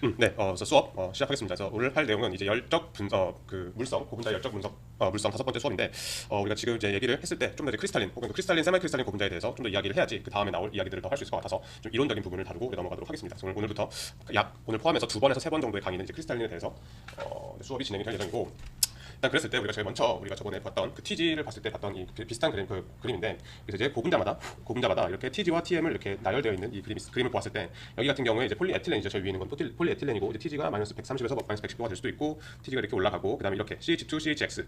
네, 그래서 수업 시작하겠습니다. 그래서 오늘 할 내용은 이제 열적 분석, 그 물성, 고분자 열적 분석, 물성 다섯 번째 수업인데, 우리가 지금 이제 얘기를 했을 때 좀 더 이제 크리스탈린 혹은 그 크리스탈린, 세마이 크리스탈린 고분자에 대해서 좀 더 이야기를 해야지 그 다음에 나올 이야기들을 더 할 수 있을 것 같아서 좀 이론적인 부분을 다루고 넘어가도록 하겠습니다. 그래서 오늘부터 오늘 포함해서 두 번에서 세 번 정도의 강의는 이제 크리스탈린에 대해서 수업이 진행이 될 예정이고. 일단 그랬을 때 우리가 제일 먼저 우리가 저번에 봤던 그 TG를 봤을 때 봤던 이 비슷한 그림인데, 그래서 이제 고분자마다 이렇게 TG와 TM을 이렇게 나열되어 있는 이 그림을 보았을 때, 여기 같은 경우에 이제 폴리에틸렌이죠. 저 위에 있는 건 폴리에틸렌이고, 이제 TG가 마이너스 130에서 마이너스 110도가 될 수도 있고, TG가 이렇게 올라가고, 그다음에 이렇게 CH2, CHX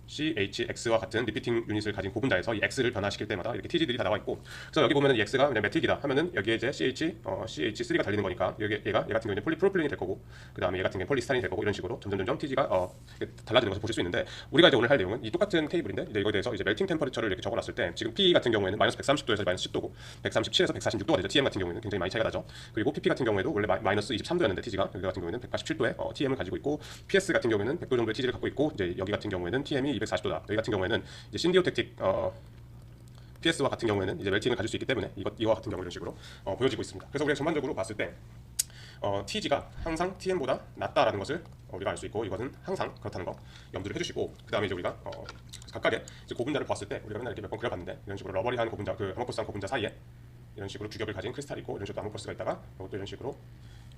CHX와 같은 리피팅 유닛을 가진 고분자에서 이 X를 변화시킬 때마다 이렇게 TG들이 다 나와 있고, 그래서 여기 보면은 이 X가 그냥 메틱이다 하면은 여기에 이제 CH3가 달리는 거니까 얘 같은 경우는 폴리프로필렌이 될 거고, 그 다음에 얘 같은 경우는 폴리스타린이 될 거고, 이런 식으로 점점 TG가 달라지는 것을 보실 수 있는데, 우리가 이제 오늘 할 내용은 이 똑같은 테이블인데 이제 이거에 대해서 이제 멜팅 템퍼리처를 이렇게 적어놨을 때, 지금 P 같은 경우에는 마이너스 130도에서 마이너스 10도고 137에서 146도가 되죠. TM 같은 경우에는 굉장히 많이 차이가 나죠. 그리고 PP 같은 경우에도 원래 마이너스 23도였는데 TG가 여기 같은 경우에는 187도에 TM을 가지고 있고, PS 같은 경우에는 100도 정도의 TG를 갖고 있고, 이제 여기 같은 경우에는 TM이 240도다. 여기 같은 경우에는 이제 신디오텍틱 PS와 같은 경우에는 이제 멜팅을 가질 수 있기 때문에 이와 같은 경우 이런 식으로 보여지고 있습니다. 그래서 우리가 전반적으로 봤을 때 TG가 항상 TM보다 낮다라는 것을 우리가 알 수 있고, 이것은 항상 그렇다는 거 염두를 해주시고, 그 다음에 이제 우리가 각각의 이제 고분자를 보았을 때 우리가 맨날 이렇게 몇 번 그려봤는데, 이런 식으로 러버리한 고분자, 그 아모포스한 고분자 사이에 이런 식으로 규격을 가진 크리스탈이 있고, 이런 식으로 아모포스가 있다가 이것도 이런 식으로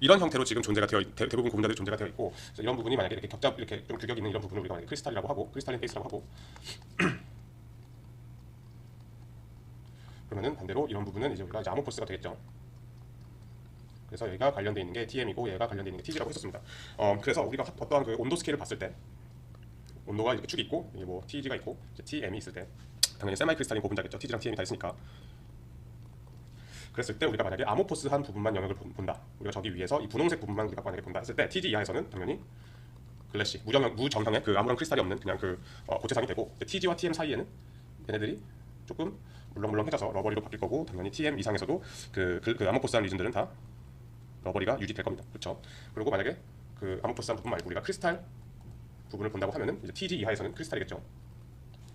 이런 형태로 지금 존재가 대부분 고분자들이 존재가 되어 있고, 이런 부분이 만약에 이렇게 이렇게 좀 규격 있는 이런 부분을 우리가 만약에 크리스탈이라고 하고, 크리스탈린 베이스라고 하고, 그러면은 반대로 이런 부분은 이제 우리가 이제 아모포스가 되겠죠. 그래서 얘가 관련되어 있는 게 TM이고 얘가 관련되어 있는 게 TG라고 했었습니다. 그래서 우리가 어떠한 그 온도 스케일을 봤을 때, 온도가 이렇게 축이 있고, 이게 뭐 TG가 있고, 이제 TM이 있을 때 당연히 세마이 크리스탈린 고분자겠죠. TG랑 TM이 다 있으니까. 그랬을 때 우리가 만약에 아모포스한 부분만 영역을 본다, 우리가 저기 위에서 이 분홍색 부분만 우리가 만약에 본다 했을 때, TG 이하에서는 당연히 글래시 무정형의 그 아무런 크리스탈이 없는 그냥 그 고체상이 되고, TG와 TM 사이에는 얘네들이 조금 물렁물렁해져서 러버리로 바뀔 거고, 당연히 TM 이상에서도 그 아모포스한 리즌들은 다 러버리가 유지될 겁니다. 그렇죠? 그리고 만약에 그 아모포스한 부분 말고 우리가 크리스탈 부분을 본다고 하면은 이제 TG 이하에서는 크리스탈이겠죠.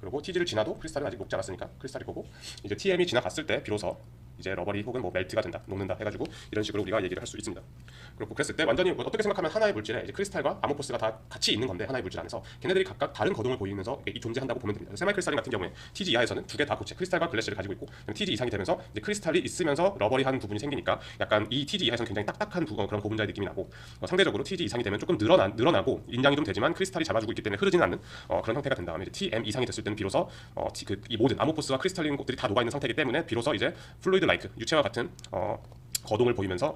그리고 TG를 지나도 크리스탈은 아직 녹지 않았으니까 크리스탈일 거고, 이제 TM이 지나갔을 때 비로소 이제 러버리 혹은 뭐 멜트가 된다, 녹는다 해가지고 이런 식으로 우리가 얘기를 할 수 있습니다. 그리고 그랬을 때 완전히 어떻게 생각하면 하나의 물질에 이제 크리스탈과 아모포스가 다 같이 있는 건데, 하나의 물질 안에서 걔네들이 각각 다른 거동을 보이면서 이 존재한다고 보면 됩니다. 세마이 크리스탈린 같은 경우에 TG 이하에서는 두 개 다 고체 크리스탈과 글래시를 가지고 있고, TG 이상이 되면서 이제 크리스탈이 있으면서 러버리한 부분이 생기니까 약간 이 TG 이하에서는 굉장히 딱딱한 그런 고분자의 느낌이 나고, 상대적으로 TG 이상이 되면 조금 늘어나고 인양이 좀 되지만 크리스탈이 잡아주고 있기 때문에 흐르지는 않는 그런 형태가 된 다음에, 이제 TM 이상이 됐을 때는 비로소 이 모든 아모포스와 크리스탈린 것들이 다 녹아 있는 상태이기 때문에 비로소 이제 플루이드 라이크 유체와 같은 거동을 보이면서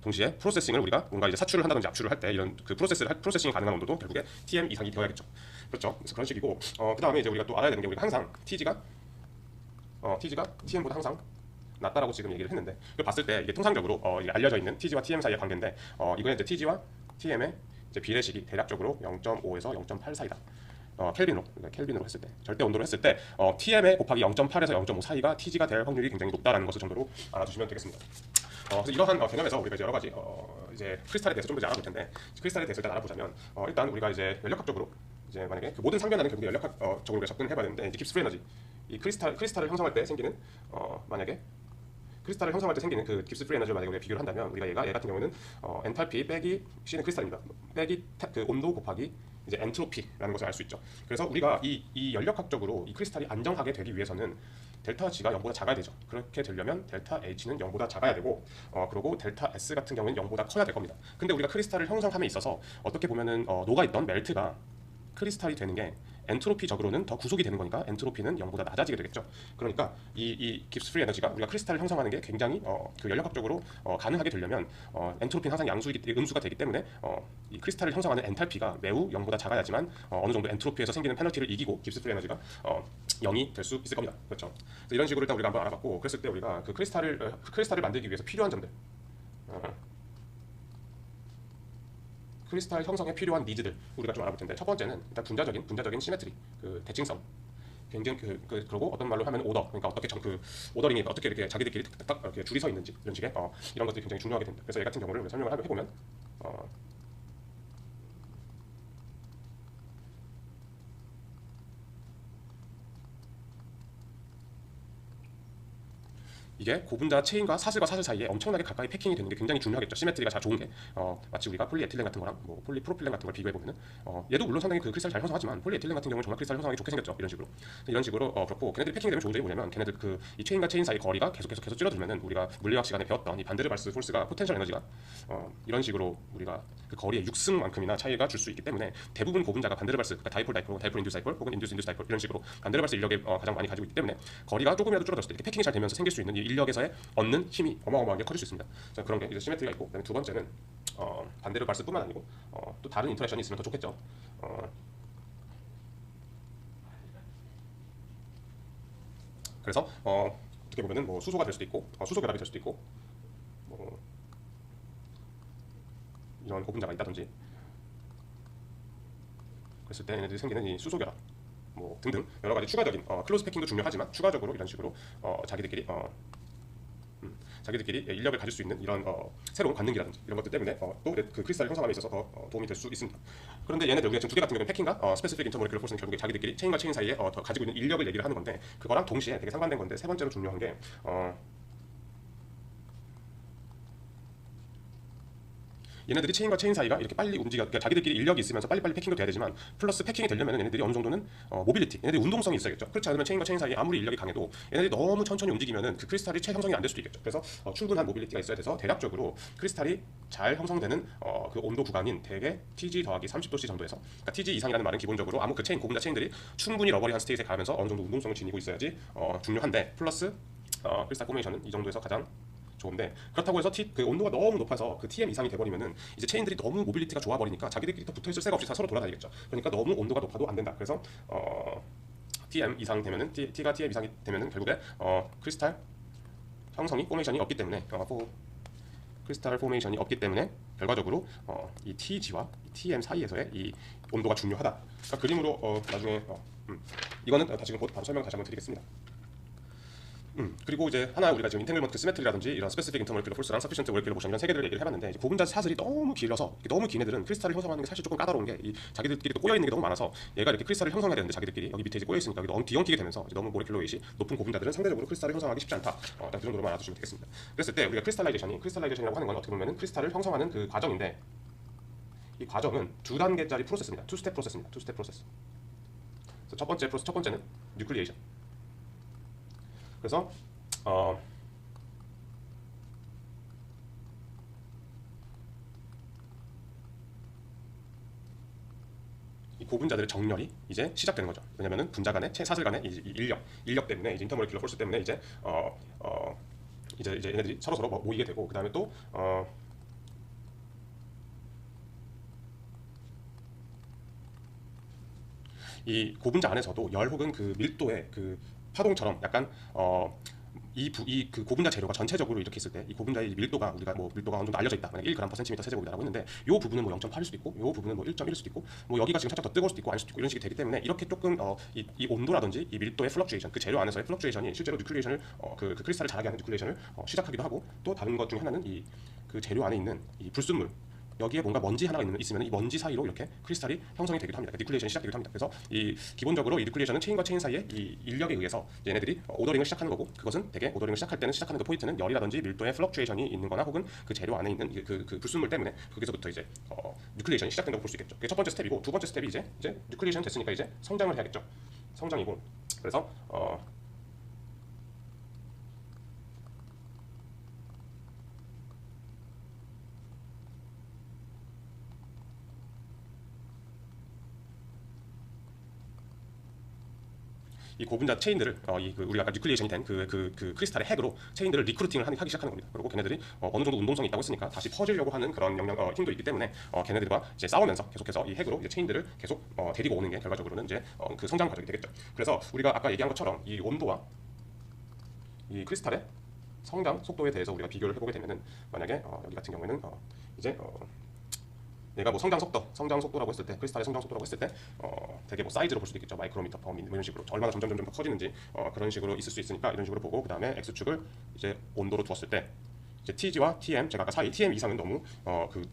동시에 프로세싱을 우리가 뭔가 이제 사출을 한다든지 압출을 할 때 이런 그 프로세싱이 가능한 온도도 결국에 TM 이상이 되어야겠죠. 그렇죠. 그래서 그런 식이고, 그 다음에 이제 우리가 또 알아야 되는 게, 우리가 항상 TG가 TM보다 항상 낮다라고 지금 얘기를 했는데, 이걸 봤을 때 이게 통상적으로 이게 알려져 있는 TG와 TM 사이의 관계인데, 이거는 이제 TG와 TM의 이제 비례식이 대략적으로 0.5에서 0.8 사이다. 켈빈으로 했을 때, 절대 온도로 했을 때 TM의 곱하기 0.8에서 0.5 사이가 TG가 될 확률이 굉장히 높다라는 것을 정도로 알아두시면 되겠습니다. 그래서 이러한 개념에서 우리가 이제 여러 가지 이제 크리스탈에 대해서 좀 더 이제 알아볼 텐데, 크리스탈에 대해서 일단 알아보자면, 일단 우리가 이제 연력학적으로 이제 만약에 그 모든 상변화는 결국에 연력학적으로 우리가 접근해봐야 되는데, 이제 깁스 프리 에너지, 이 크리스탈을 형성할 때 생기는 만약에 크리스탈을 형성할 때 생기는 그 깁스 프리 에너지를 만약에 우리가 비교를 한다면, 우리가 얘 같은 경우에는 엔탈피 빼기 C는 크리스탈입니다. 빼기 그 온도 곱하기 이제 엔트로피라는 것을 알 수 있죠. 그래서 우리가 이 연력학적으로 이 크리스탈이 안정하게 되기 위해서는 델타 G가 0보다 작아야 되죠. 그렇게 되려면 델타 H는 0보다 작아야 되고, 그리고 델타 S 같은 경우는 0보다 커야 될 겁니다. 근데 우리가 크리스탈을 형성함에 있어서 어떻게 보면은 녹아있던 멜트가 크리스탈이 되는 게 엔트로피적으로는 더 구속이 되는 거니까 엔트로피는 0보다 낮아지게 되겠죠. 그러니까 이 깁스 프리 에너지가 우리가 크리스탈을 형성하는 게 굉장히 그 연력학적으로 가능하게 되려면 엔트로피는 항상 음수가 되기 때문에 이 크리스탈을 형성하는 엔탈피가 매우 0보다 작아야지만 어느 정도 엔트로피에서 생기는 페널티를 이기고 깁스 프리 에너지가 0이 될 수 있을 겁니다. 그렇죠. 이런 식으로 일단 우리가 한번 알아봤고, 그랬을 때 우리가 그 크리스탈을 만들기 위해서 필요한 점들, 크리스탈 형성에 필요한 니즈들 우리가 좀 알아볼 텐데, 첫 번째는 일단 분자적인 시메트리, 그 대칭성. 굉장히 그리고 어떤 말로 하면 오더, 그러니까 어떻게 그 오더링이 어떻게 이렇게 자기들끼리 딱 이렇게 줄이 서 있는지, 이런 식의 이런 것들이 굉장히 중요하게 됩니다. 그래서 얘 같은 경우를 설명을 해보면, 이게 고분자 체인과 사슬과 사슬 사이에 엄청나게 가까이 패킹이 되는 게 굉장히 중요하겠죠. 시메트리가 자 좋은 게 마치 우리가 폴리에틸렌 같은 거랑 뭐 폴리프로필렌 같은 걸 비교해 보면은 얘도 물론 상당히 그 크리스탈 잘 형성하지만 폴리에틸렌 같은 경우는 정말 크리스탈 형성하기 좋게 생겼죠. 이런 식으로 그렇고 걔네들이 패킹이 되면 좋은 점이 뭐냐면 걔네들 그 이 체인과 체인 사이 거리가 계속 줄어들면은 우리가 물리학 시간에 배웠던 이 반데르발스 포스가 포텐셜 에너지가 이런 식으로 우리가 그 거리의 6승만큼이나 차이가 줄 수 있기 때문에 대부분 고분자가 반데르발스 그러니까 다이폴 인듀스 다이폴 혹은 인듀스 다이폴 이런 식으로 반데르발스 인력에 가장 많이 가지고 있기 때문에 거리가 조금이라도 줄어들었을 때 이렇게 패킹이 잘 되면서 생길 수 있는 이 인력에서의 얻는 힘이 어마어마하게 커질 수 있습니다. 자, 그런 게 이제 시메트리가 있고 그다음에 두 번째는 반데르발스뿐만 아니고 또 다른 인터랙션이 있으면 더 좋겠죠. 그래서 어떻게 보면은 뭐 수소가 될 수도 있고 수소 결합이 될 수도 있고 뭐 이런 고분자가 있다든지 그랬을 때 얘네들이 생기는 이 수소 결합 뭐 등등 여러 가지 추가적인 클로즈 패킹도 중요하지만 추가적으로 이런 식으로 자기들끼리 인력을 가질 수 있는 이런 새로운 관능기라든지 이런 것들 때문에 또 그 크리스탈 형성함에 있어서 더 도움이 될 수 있습니다. 그런데 얘네들 우리가 지금 두 개 같은 경우는 패킹과 스페시픽 인터모레큘러 포스는 결국에 자기들끼리 체인과 체인 사이에 더 가지고 있는 인력을 얘기를 하는 건데 그거랑 동시에 되게 상반된 건데 세 번째로 중요한 게 얘네들이 체인과 체인 사이가 이렇게 빨리 그러니까 자기들끼리 인력이 있으면서 빨리빨리 패킹도 돼야 되지만 플러스 패킹이 되려면 얘네들이 어느 정도는 모빌리티, 얘네들이 운동성이 있어야겠죠. 그렇지 않으면 체인과 체인 사이 아무리 인력이 강해도 얘네들이 너무 천천히 움직이면은 그 크리스탈이 재형성이 안 될 수도 있겠죠. 그래서 충분한 모빌리티가 있어야 돼서 대략적으로 크리스탈이 잘 형성되는 그 온도 구간인 대개 TG 더하기 30도C 정도에서 그러니까 TG 이상이라는 말은 기본적으로 아무 그 체인 고분자 체인들이 충분히 러버리한 스테이트에 가면서 어느 정도 운동성을 지니고 있어야지 중요한데 플러스 크리스탈 포메이션은 이 정도에서 가장 좋은데 그렇다고 해서 그 온도가 너무 높아서 그 TM 이상이 돼버리면은 이제 체인들이 너무 모빌리티가 좋아버리니까 자기들끼리 또 붙어있을 새가 없이 다 서로 돌아다니겠죠. 그러니까 너무 온도가 높아도 안 된다. 그래서 TM 이상 되면은 T가 TM 이상이 되면은 결국에 크리스탈 형성이 포메이션이 없기 때문에 크리스탈 포메이션이 없기 때문에 결과적으로 이 TG와 이 TM 사이에서의 이 온도가 중요하다. 그러니까 그림으로 나중에 이거는 지금 바로 설명 다시 한번 드리겠습니다. 그리고 이제 하나 우리가 지금 인탱글먼트 시메트리라든지 이런 스페시픽 인터모레큘러 폴스랑 서피션트 모레큘러 모션 이런 세 개를 얘기를 해봤는데 고분자 사슬이 너무 길어서 너무 긴 애들은 크리스탈을 형성하는 게 사실 조금 까다로운 게 이 자기들끼리 또 꼬여 있는 게 너무 많아서 얘가 이렇게 크리스탈을 형성해야 되는데 자기들끼리 여기 밑에 이제 꼬여 있으니까 너무 뒤엉키게 되면서 이제 너무 모레큘러 웨이시 높은 고분자들은 상대적으로 크리스탈을 형성하기 쉽지 않다. 딱 그 정도로만 알아두시면 되겠습니다. 그랬을 때 우리가 크리스탈라이제이션이라고 하는 건 어떻게 보면은 크리스탈을 형성하는 그 과정인데 이 과정은 두 단계짜리 프로세스입니다. 투 스텝 프로세스입니다. 투 스텝 프로세스. 그래서 첫 번째는 뉴클리에이션. 그래서 이 고분자들의 정렬이 이제 시작되는 거죠. 왜냐면은 분자 간의 사슬 간의 이 인력 때문에 이제 인터모레큘러 폴스 때문에 이제 얘네들이 서로 모이게 되고 그 다음에 또 이 고분자 안에서도 열 혹은 그 밀도의 그 파동처럼 약간 그 고분자 재료가 전체적으로 이렇게 있을 때 이 고분자의 밀도가 우리가 뭐 밀도가 어느 정도 알려져 있다. 만약 1g/cm 세제곱이라고 했는데 이 부분은 뭐 0.8일 수도 있고 이 부분은 뭐 1.1일 수도 있고 뭐 여기가 지금 살짝 더 뜨거울 수도 있고 아닐 수도 있고 이런 식이 되기 때문에 이렇게 조금 이 온도라든지 이 밀도의 플럭추에이션 그 재료 안에서의 플럭추에이션이 실제로 뉴클리에이션을 그 크리스탈을 자라게 하는 뉴클리에이션을 시작하기도 하고 또 다른 것 중에 하나는 이 그 재료 안에 있는 이 불순물 여기에 뭔가 먼지 하나가 있으면 이 먼지 사이로 이렇게 크리스탈이 형성이 되기도 합니다. 뉴클리에이션이 시작되기도 합니다. 그래서 이 기본적으로 이 뉴클리에이션은 체인과 체인 사이의 이 인력에 의해서 얘네들이 오더링을 시작하는 거고 그것은 대개 오더링을 시작할 때는 시작하는 그 포인트는 열이라든지 밀도의 플럭추에이션이 있는거나 혹은 그 재료 안에 있는 그 불순물 때문에 거기서부터 이제 뉴클리에이션이 시작된다고 볼 수 있겠죠. 그게 첫 번째 스텝이고 두 번째 스텝이 이제 뉴클리에이션 됐으니까 이제 성장을 해야겠죠. 성장이고 그래서 이 고분자 체인들을 우리가 아까 뉴클리에이션이 된 그 크리스탈의 핵으로 체인들을 리크루팅을 하기 시작하는 겁니다. 그리고 걔네들이 어느 정도 운동성이 있다고 했으니까 다시 퍼지려고 하는 그런 힘도 있기 때문에 걔네들과 이제 싸우면서 계속해서 이 핵으로 이제 체인들을 계속 데리고 오는 게 결과적으로는 이제 그 성장 과정이 되겠죠. 그래서 우리가 아까 얘기한 것처럼 이 온도와 이 크리스탈의 성장 속도에 대해서 우리가 비교를 해보게 되면은 만약에 여기 같은 경우에는 이제 얘가 뭐 성장 속도라고 했을 때 크리스탈의 성장 속도라고 했을 때 되게 뭐 사이즈로 볼 수도 있겠죠. 마이크로미터 범위 뭐 이런 식으로 얼마나 점점 더 커지는지 그런 식으로 있을 수 있으니까 이런 식으로 보고 그 다음에 x축을 이제 온도로 두었을 때 이제 TG와 TM, 제가 아까 사이 TM 이상은 너무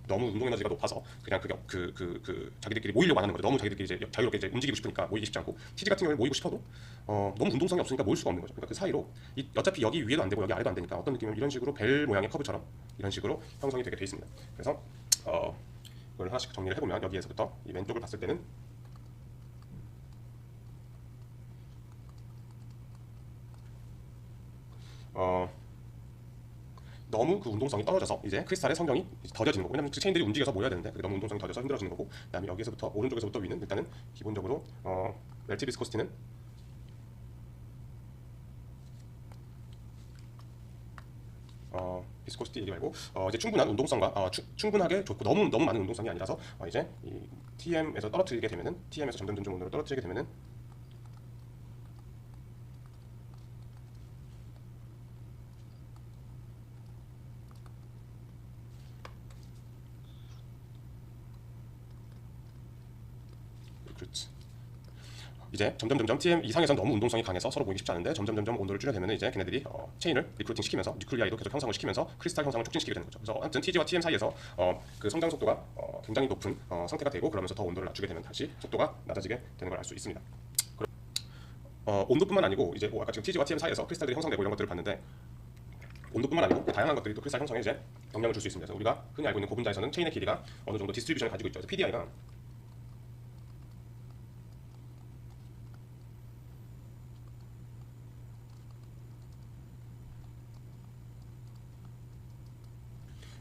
너무 운동 에너지가 높아서 그냥 자기들끼리 모이려고 안 하는 거죠. 너무 자기들끼리 이제 자유롭게 이제 움직이고 싶으니까 모이기 쉽지 않고, TG 같은 경우에 모이고 싶어도 너무 운동성이 없으니까 모일 수가 없는 거죠. 그러니까 그 사이로 어차피 여기 위에도 안 되고 여기 아래도 안 되니까 어떤 느낌이면 이런 식으로 벨 모양의 커브처럼 이런 식으로 형성이 되게 돼 있습니다. 그래서 이걸 하나씩 정리를 해보면 여기에서부터 이 왼쪽을 봤을 때는 너무 그 운동성이 떨어져서 이제 크리스탈의 성경이 더뎌지는 거고, 왜냐면 그 체인들이 움직여서 모여야 되는데 그게 너무 운동성이 더져서 힘들어지는 거고, 그다음에 여기서부터 오른쪽에서부터 위는 일단은 기본적으로 멜티 비스코시티는 비스코시티 얘기 말고 이제 충분한 운동성과 충분하게 좋고 너무 많은 운동성이 아니라서 이제 이 TM에서 떨어뜨리게 되면은, TM에서 점점 온도를 떨어뜨리게 되면은 그렇지. 이제 점점 TM 이상에서 너무 운동성이 강해서 서로 모이기 쉽지 않은데 점점 온도를 줄여대면 이제 걔네들이 체인을 리크루팅 시키면서 뉴클리아이도 계속 형성을 시키면서 크리스탈 형성을 촉진시키게 되는 거죠. 그래서 아무튼 TG와 TM 사이에서 그 성장 속도가 굉장히 높은 상태가 되고, 그러면서 더 온도를 낮추게 되면 다시 속도가 낮아지게 되는 걸 알 수 있습니다. 온도뿐만 아니고 이제 아까 지금 TG와 TM 사이에서 크리스탈들이 형성되고 이런 것들을 봤는데, 온도뿐만 아니고 다양한 것들이 또 크리스탈 형성에 이제 영향을 줄 수 있습니다. 그래서 우리가 흔히 알고 있는 고분자에서는 체인의 길이가 어느 정도 디스트리뷰션을 가지고 있죠. 그래서 PDI가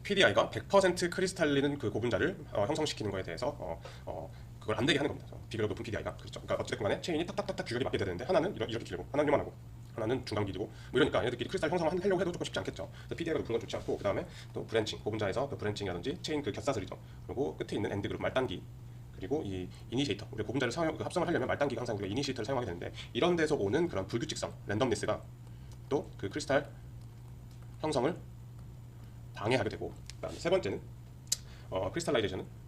PDI가 100% 크리스탈린 그 고분자를 형성시키는 거에 대해서 그걸 안 되게 하는 겁니다. 비교적 높은 PDI가. 그렇죠. 그러니까 어쨌든 간에 체인이 탁탁탁탁 규격이 맞게 되는데 하나는 이렇게 길고 하나는 요만하고 하나는 중간 길이고 뭐 이러니까 얘네들끼리 크리스탈 형성을 하려고 해도 조금 쉽지 않겠죠. 그래서 PDI가 높은 건 좋지 않고, 그 다음에 또 브랜칭, 고분자에서 그 브랜칭이라든지 체인 그 겹사슬이죠. 그리고 끝에 있는 엔드 그룹 말단기, 그리고 이 이니시에이터, 우리가 고분자를 합성을 하려면 말단기가 항상 우리가 이니시에이터를 사용하게 되는데, 이런 데서 오는 그런 불규칙성, 랜덤니스가 또 그 크리스탈 형성을 방해하게 되고, 그다음에 세 번째는 크리스탈라이제이션은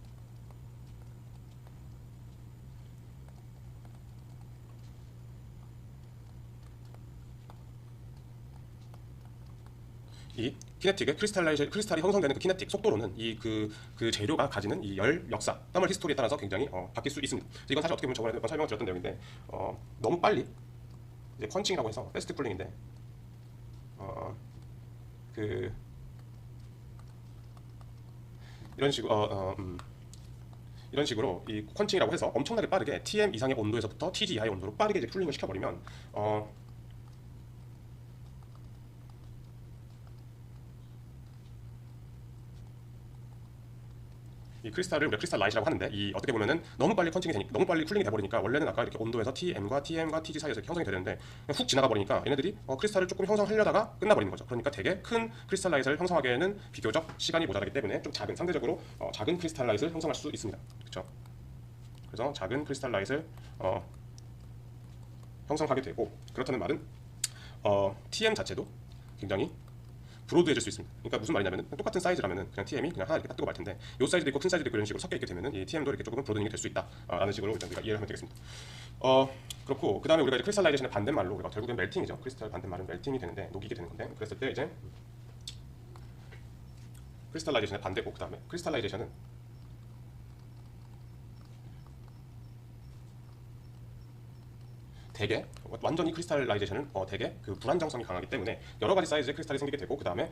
이 키네틱의 크리스탈이 형성되는 그 키네틱 속도로는 그 재료가 가지는 이 열 역사, 더멀 히스토리에 따라서 굉장히 바뀔 수 있습니다. 그래서 이건 사실 어떻게 보면 저번에 한번 설명을 드렸던 내용인데, 너무 빨리 이제 펀칭이라고 해서 패스트 쿨링인데 그 이런 식으로 이 펀칭이라고 해서 엄청나게 빠르게 TM 이상의 온도에서부터 TG 이하의 온도로 빠르게 이제 쿨링을 시켜버리면 이 크리스탈을 우리가 크리스탈 라이트라고 하는데, 이 어떻게 보면은 너무 빨리 펀칭이 되니까, 너무 빨리 쿨링이 돼버리니까, 원래는 아까 이렇게 온도에서 TM과 TG 사이에서 형성이 되는데 그냥 훅 지나가 버리니까 얘네들이 크리스탈을 조금 형성하려다가 끝나버리는 거죠. 그러니까 되게 큰 크리스탈 라이트를 형성하기에는 비교적 시간이 모자라기 때문에 좀 상대적으로 작은 크리스탈 라이트를 형성할 수 있습니다. 그렇죠? 그래서 작은 크리스탈 라이트를 형성하게 되고, 그렇다는 말은 TM 자체도 굉장히 브로드해질 수 있습니다. 그러니까 무슨 말이냐면, 똑같은 사이즈라면 그냥 TM이 그냥 하나 이렇게 딱 뜨고 말 텐데, 요 사이즈도 있고 큰 사이즈도 있고 이런 식으로 섞여 있게 되면은 이 TM도 이렇게 조금 브로드닝이 될 수 있다 라는 식으로 일단 우리가 이해를 하면 되겠습니다. 그렇고, 그 다음에 우리가 이제 크리스탈라이제이션의 반대말로 우리가 결국엔 멜팅이죠. 크리스탈 반대말은 멜팅이 되는데, 녹이게 되는 건데, 그랬을 때 이제 크리스탈라이제이션의 반대고, 그 다음에 크리스탈라이제이션은 되게 완전히 크리스탈라이제이션은 되게 그 불안정성이 강하기 때문에 여러 가지 사이즈의 크리스탈이 생기게 되고, 그 다음에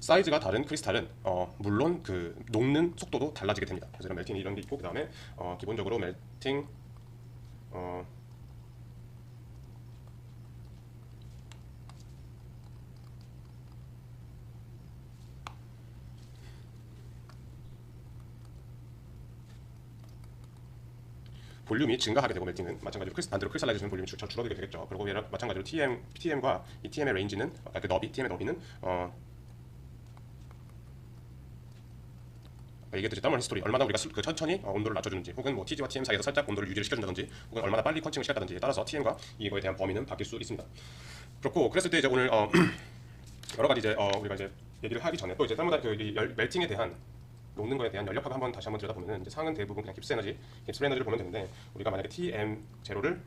사이즈가 다른 크리스탈은 물론 그 녹는 속도도 달라지게 됩니다. 그래서 이런 멜팅 이런 게 있고, 그 다음에 기본적으로 멜팅 볼륨이 증가하게 되고, 멜팅은 마찬가지로 반대로 크리스탈라이제이션 볼륨이 줄어들게 되겠죠. 그리고 마찬가지로 TM과 이 TM의 레인지는 그 너비, TM의 너비는 얘기했듯이 더멀 히스토리, 얼마나 우리가 천천히 온도를 낮춰주는지, 혹은 뭐 TG와 TM 사이에서 살짝 온도를 유지를 시켜준다든지, 혹은 얼마나 빨리 펀칭을 시켰다든지에 따라서 TM과 이거에 대한 범위는 바뀔 수 있습니다. 그렇고, 그랬을 때 이제 오늘 여러 가지 이제 우리가 이제 얘기를 하기 전에 또 이제 멜팅에 대한 녹는 거에 대한 연력학을 다시 한번 들여다보면 이제 상은 대부분 그냥 깁스 에너지를 보면 되는데 우리가 만약에 Tm 제로를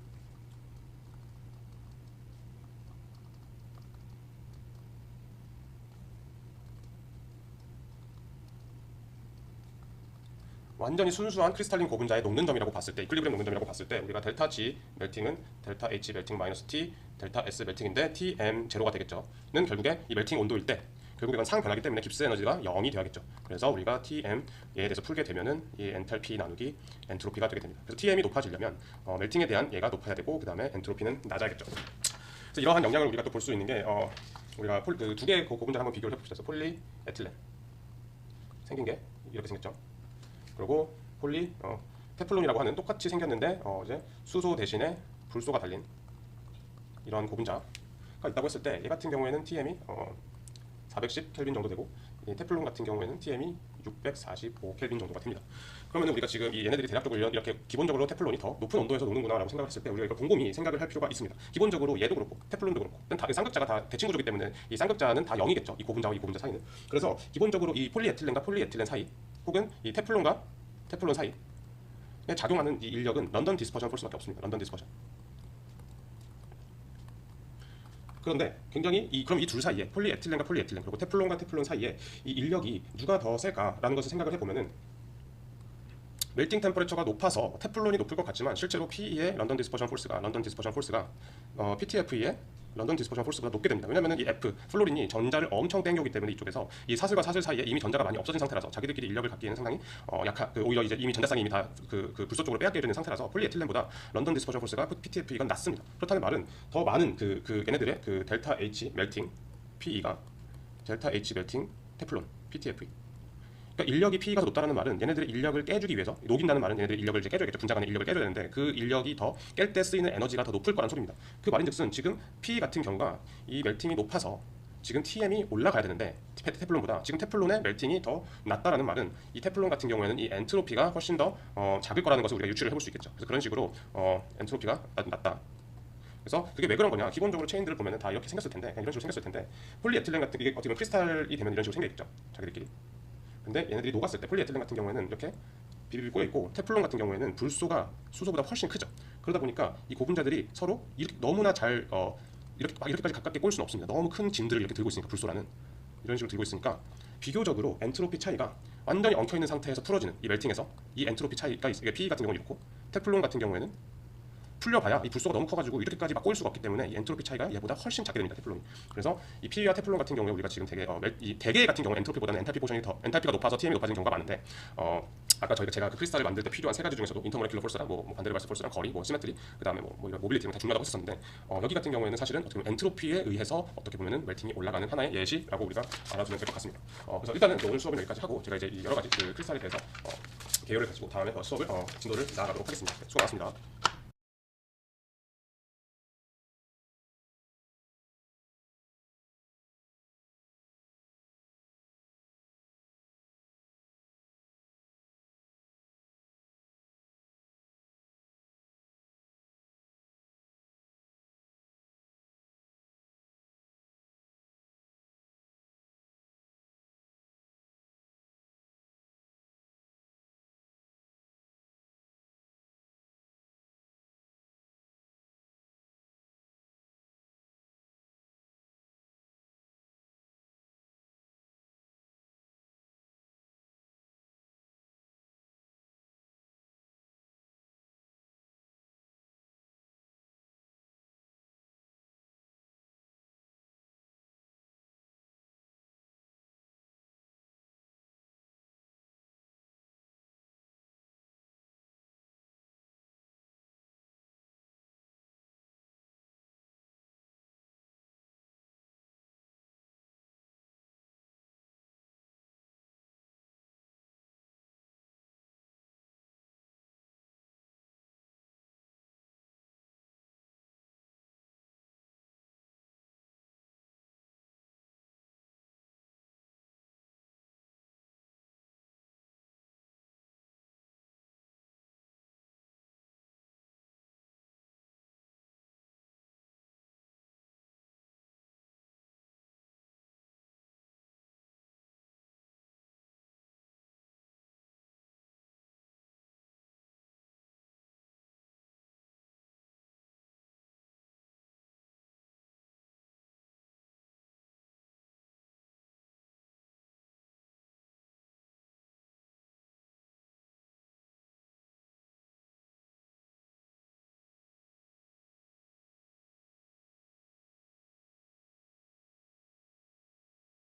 완전히 순수한 크리스탈린 고분자의 녹는 점이라고 봤을 때, 이퀄리브리엄 녹는 점이라고 봤을 때 우리가 델타 G 멜팅은 델타 H 멜팅 마이너스 T, 델타 S 멜팅인데 Tm 제로가 되겠죠. 는 결국에 이 멜팅 온도일 때 결국 이건 상변하기 때문에 깁스 에너지가 0이 돼야겠죠. 그래서 우리가 Tm에 대해서 풀게 되면은 이 엔탈피 나누기 엔트로피가 되게 됩니다. 그래서 Tm이 높아지려면 멜팅에 대한 얘가 높아야 되고 그 다음에 엔트로피는 낮아야겠죠. 그래서 이러한 영향을 우리가 또 볼 수 있는 게 우리가 두 개의 고분자 한번 비교를 해봅시다. 폴리에틸렌 생긴 게 이렇게 생겼죠. 그리고 테플론이라고 하는 똑같이 생겼는데 이제 수소 대신에 불소가 달린 이러한 고분자가 있다고 했을 때 얘 같은 경우에는 TM이 410 켈빈 정도 되고 이 테플론 같은 경우에는 TM이 645 켈빈 정도가 됩니다. 그러면 우리가 지금 이 얘네들이 대략적으로 이렇게 기본적으로 테플론이 더 높은 온도에서 녹는구나라고 생각을 했을 때 우리가 이걸 곰곰이 생각을 할 필요가 있습니다. 기본적으로 얘도 그렇고 테플론도 그렇고 다 쌍극자가 다 대칭구조이기 때문에 이 쌍극자는 다 0이겠죠. 이 고분자와 이 고분자 사이는. 그래서 기본적으로 이 폴리에틸렌과 폴리에틸렌 사이 혹은 이 테플론과 테플론 사이에 작용하는 이 인력은 런던 디스퍼전 폴스밖에 없습니다. 런던 디스퍼전. 그런데 굉장히 그럼 이 둘 사이에 폴리에틸렌과 폴리에틸렌 그리고 테플론과 테플론 사이에 이 인력이 누가 더 셀까라는 것을 생각을 해보면은 멜팅 템퍼레처가 높아서 테플론이 높을 것 같지만 실제로 PE의 런던 디스퍼전 폴스가 PTFE의 런던 디스퍼전 폴스보다 높게 됩니다. 왜냐하면 이 F 플로린이 전자를 엄청 땡겨오기 때문에 이쪽에서 이 사슬과 사슬 사이에 이미 전자가 많이 없어진 상태라서 자기들끼리 인력을 갖기에는 상당히 오히려 이제 이미 전자쌍이 이미 다 그 불소 쪽으로 빼앗겨 있는 상태라서 폴리에틸렌보다 런던 디스퍼전 폴스가 PTFE가 낮습니다. 그렇다는 말은 더 많은 얘네들의 델타 H 멜팅 PE가 델타 H 멜팅 테플론 PTFE 그러니까 인력이 PE가 더 높다는 말은 얘네들의 인력을 깨주기 위해서 녹인다는 말은 얘네들의 인력을 이제 깨줘야겠죠. 분자 간의 인력을 깨줘야 되는데 그 인력이 더 깰 때 쓰이는 에너지가 더 높을 거란 소리입니다. 그 말인즉슨 지금 PE 같은 경우가 이 멜팅이 높아서 지금 TM이 올라가야 되는데 테플론보다 지금 테플론의 멜팅이 더 낮다라는 말은 이 테플론 같은 경우에는 이 엔트로피가 훨씬 더 작을 거라는 것을 우리가 유추를 해볼 수 있겠죠. 그래서 그런 식으로 엔트로피가 낮다. 그래서 그게 왜 그런 거냐? 기본적으로 체인들을 보면은 다 이렇게 생겼을 텐데 이런 식으로 생겼을 텐데 폴리에틸렌 같은 이게 어떻게 보면 크리스탈이 되면 이런 식으로 생기겠죠. 자기들끼리. 근데 얘네들이 녹았을 때 폴리에틸렌 같은 경우에는 이렇게 비비비 꼬여 있고 테플론 같은 경우에는 불소가 수소보다 훨씬 크죠. 그러다 보니까 이 고분자들이 서로 이렇게 너무나 잘 이렇게까지 가깝게 꼬일 수는 없습니다. 너무 큰 진들을 이렇게 들고 있으니까 불소라는 이런 식으로 들고 있으니까 비교적으로 엔트로피 차이가 완전히 엉켜 있는 상태에서 풀어지는 이 멜팅에서 이 엔트로피 차이가 이게 PE 같은 경우는 이렇고 테플론 같은 경우에는 풀려봐야 이 불소가 너무 커가지고 이렇게까지 막 꼬일 수가 없기 때문에 이 엔트로피 차이가 얘보다 훨씬 작게 됩니다. 테플론이. 그래서 이 PE와 테플론 같은 경우에 우리가 지금 되게 이 대개 같은 경우 엔트로피보다는 엔탈피가 높아서 TM이 높아지는 경우가 많은데 아까 제가 그 크리스탈을 만들 때 필요한 세 가지 중에서도 인터모레큘러 폴스랑 반데르발스 폴스랑 거리, 시메트리, 그다음에 이런 모빌리티는 다 중요하다고 했었는데 여기 같은 경우에는 사실은 어떻게 보면 엔트로피에 의해서 어떻게 보면은 멜팅이 올라가는 하나의 예시라고 우리가 알아두면 될 것 같습니다. 그래서 일단은 오늘 수업은 여기까지 하고 제가 이제 여러 가지 크리스탈에 대해서 개요를 가지고 다음에 수업을 진도를 나아가도록 하겠습니다. 수고 많았습니다.